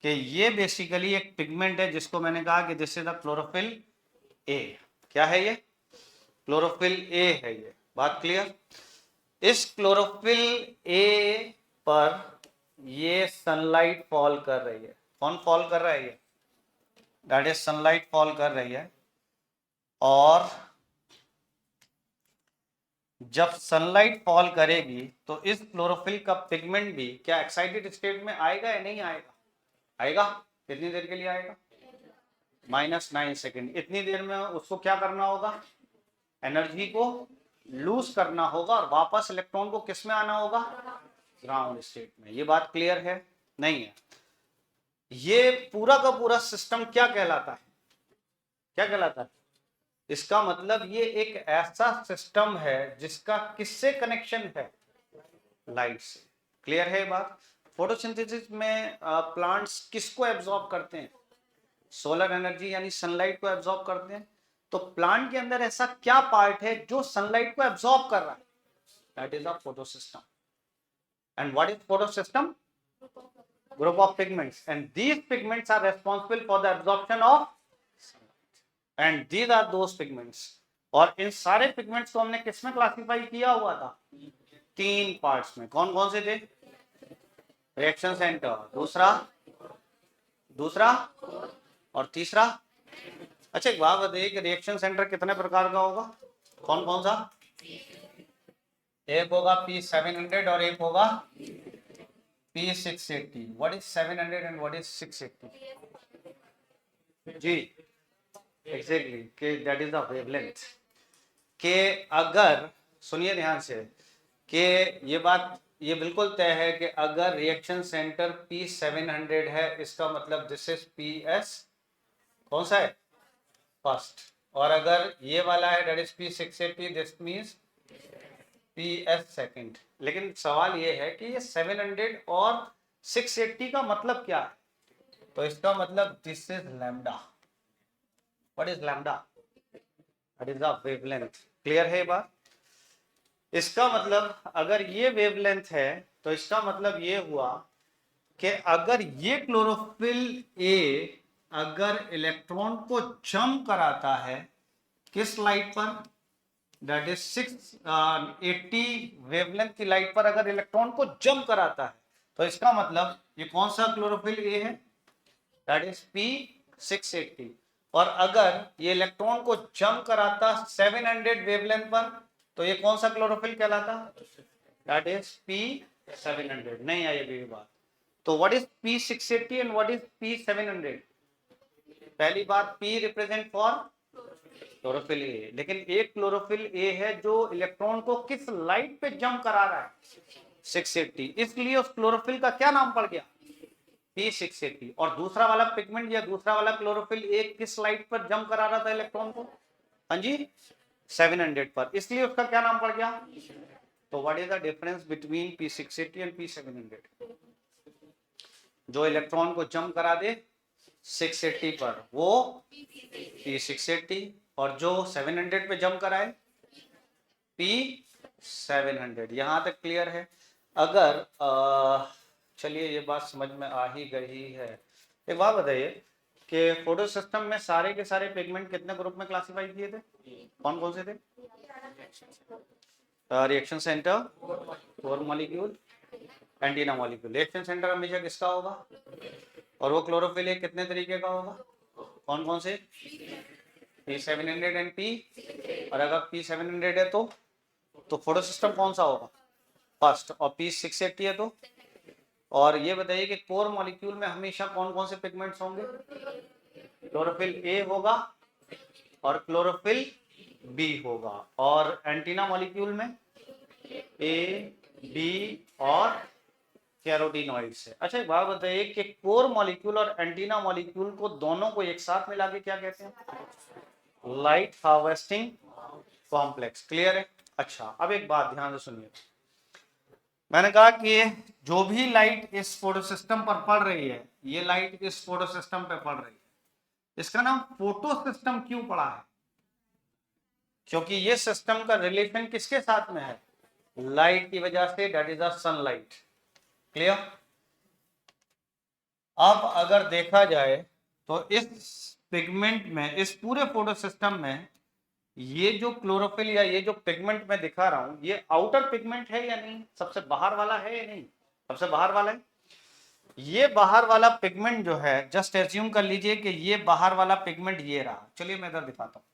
कि ये बेसिकली एक पिगमेंट है जिसको मैंने कहा कि this is the chlorophyll A. क्या है ये? क्लोरोफिल ए है ये। बात क्लियर? इस क्लोरोफिल ए पर ये सनलाइट फॉल कर रही है। कौन फॉल कर रहा है? ये दैट इज सनलाइट फॉल कर रही है। और जब सनलाइट फॉल करेगी तो इस क्लोरोफिल का पिगमेंट भी क्या एक्साइटेड स्टेट में आएगा या नहीं आएगा? आएगा। कितनी देर के लिए आएगा? -9 सेकेंड। इतनी देर में उसको क्या करना होगा? एनर्जी को लूज करना होगा और वापस इलेक्ट्रॉन को किस में आना होगा? ग्राउंड स्टेट में। ये बात क्लियर है? नहीं है? ये पूरा का पूरा सिस्टम क्या कहलाता है? क्या कहलाता है? इसका मतलब ये एक ऐसा सिस्टम है जिसका किससे कनेक्शन है? लाइट से। क्लियर है बात? फोटोसिंथेसिस में प्लांट्स किसको एब्जॉर्ब करते हैं? सोलर एनर्जी यानी सनलाइट को एब्जॉर्ब करते हैं। तो प्लांट के अंदर ऐसा क्या पार्ट है जो सनलाइट को एब्जॉर्ब कर रहा है? That is a photosystem. And what is photosystem? Group of pigments, and these pigments are responsible for the absorption of sunlight, and these are those pigments. और इन सारे पिगमेंट्स को हमने किसमें क्लासिफाई किया हुआ था? 3 पार्ट्स में। कौन कौन से थे? रिएक्शन सेंटर, दूसरा और तीसरा। अच्छा एक बात बताइए कि रिएक्शन सेंटर कितने प्रकार का होगा? कौन कौन सा? एक होगा P700 और एक होगा P680। What is 700 and what is 680? जी एग्जैक्टली के दैट इज द वेवलेंथ। के अगर सुनिए ध्यान से कि ये बिल्कुल तय है कि अगर रिएक्शन सेंटर P700 है इसका मतलब दिस इज PS कौन सा है? फर्स्ट। और अगर ये वाला है that is P680 this means PS second. लेकिन सवाल ये है कि ये 700 और 680 का मतलब क्या है? तो इसका मतलब this is lambda. What is lambda? That is the wavelength. Clear है बात? इसका मतलब अगर ये वेवलेंथ है तो इसका मतलब ये हुआ कि अगर ये क्लोरोफिल ए अगर इलेक्ट्रॉन को जंप कराता है किस लाइट पर? दैट इज 680 वेवलेंथ की लाइट पर अगर इलेक्ट्रॉन को जंप कराता है तो इसका मतलब ये कौन सा क्लोरोफिल ए है? That is P680। और अगर ये इलेक्ट्रॉन को जंप कराता 700 वेवलेंथ पर तो ये कौन सा क्लोरोफिल कहलाता? That is P700। नहीं आई अभी बात। तो what is P680 and what is P700? पहली बात P represent for chlorophyll A, लेकिन एक क्लोरोफिल ए है जो इलेक्ट्रॉन को किस लाइट पे जंप करा रहा है? 680। इसलिए उस क्लोरोफिल का क्या नाम पड़ गया? P680। और दूसरा वाला पिगमेंट या दूसरा वाला क्लोरोफिल ए किस लाइट पर जंप करा रहा था इलेक्ट्रॉन को? हाँ जी 700 पर, इसलिए उसका क्या नाम पड़ गया? तो what is the difference between P680 and P700? जो इलेक्ट्रॉन को जंप करा दे 680 पर वो P680 और जो 700 पे जंप कराए P700। यहां तक क्लियर है? अगर चलिए ये बात समझ में आ ही गई है। एक बात बताइए कि फोटो सिस्टम में सारे के सारे पिगमेंट कितने ग्रुप में क्लासिफाई किए थे? कौन कौन से थे? Reaction centre, core molecule, antenna molecule. Reaction centre हमेशा किसका होगा? और वो क्लोरोफिल कितने तरीके का होगा? कौन कौन से? P700 and P। और अगर P700 है तो फोटो सिस्टम कौन सा होगा? फर्स्ट। और P680 है तो? और ये बताइए कि कोर मॉलिक्यूल में हमेशा कौन कौन से पिगमेंट्स होंगे? क्लोरोफिल ए होगा और क्लोरोफिल बी होगा। और एंटीना मॉलिक्यूल में ए, बी और कैरोटीनॉइड्स है। अच्छा एक बात बताइए कि कोर मॉलिक्यूल और एंटीना मॉलिक्यूल को दोनों को एक साथ मिला के क्या कहते हैं? Light harvesting complex. क्लियर है? अच्छा अब एक बात ध्यान से सुनिए। मैंने कहा कि जो भी लाइट इस फोटो सिस्टम पर पड़ रही है, ये लाइट इस फोटो सिस्टम पे पड़ रही है, इसका नाम फोटो सिस्टम क्यों पड़ा है? क्योंकि ये सिस्टम का रिलेशन किसके साथ में है? लाइट की वजह से, that is a sunlight. Clear? अब अगर देखा जाए तो इस पिगमेंट में, इस पूरे फोटो सिस्टम में, ये जो क्लोरोफिल या ये जो पिगमेंट मैं दिखा रहा हूं, ये आउटर पिगमेंट है या नहीं, सबसे बाहर वाला है या नहीं, सबसे बाहर वाला है। ये बाहर वाला पिगमेंट जो है, जस्ट एज्यूम कर लीजिए कि ये बाहर वाला पिगमेंट ये रहा। चलिए मैं इधर दिखाता हूं।